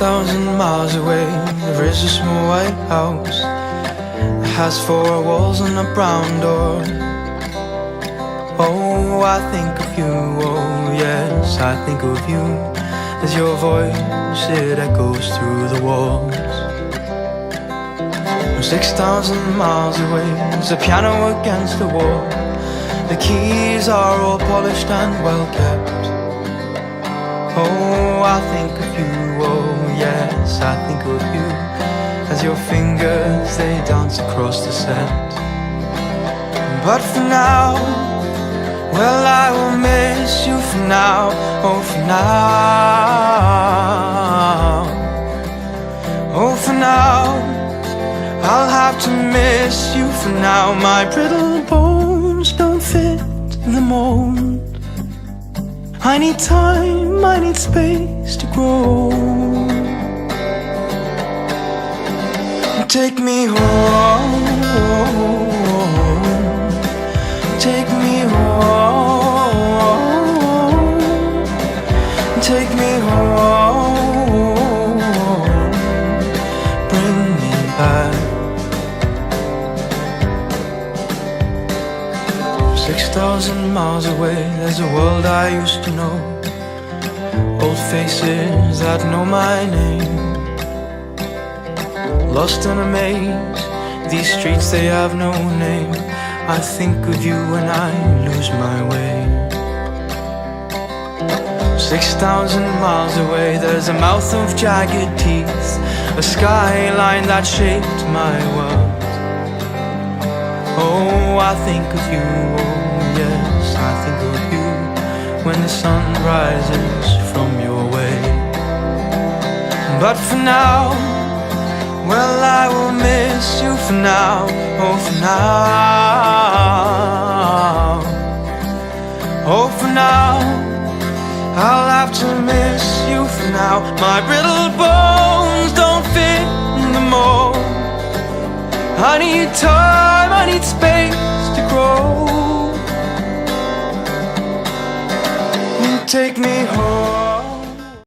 6,000 miles away, there is a small white house. It has 4 walls and a brown door. Oh, I think of you, oh yes, I think of you. As your voice, it echoes through the walls. 6,000 miles away, there's a piano against the wall. The keys are all polished and well kept. Oh, I think of you, oh yes, I think of you. As your fingers, they dance across the set. But for now, well, I will miss you for now, oh for now. Oh for now, I'll have to miss you for now. My brittle bones don't fit the mold. I need time, I need space to grow. Take me home, take me home, take me home, bring me back. 6,000 miles away, there's a world I used to know. Old faces that know my name. Lost in a maze, these streets they have no name. I think of you when I lose my way. 6,000 miles away, there's a mouth of jagged teeth, a skyline that shaped my world. Oh, I think of you, oh yes, I think of you when the sun rises from your way. But for now, well, I will miss you for now, oh for now. Oh for now, I'll have to miss you for now. My brittle bones don't fit in the mold. I need time, I need space to grow. Take me home.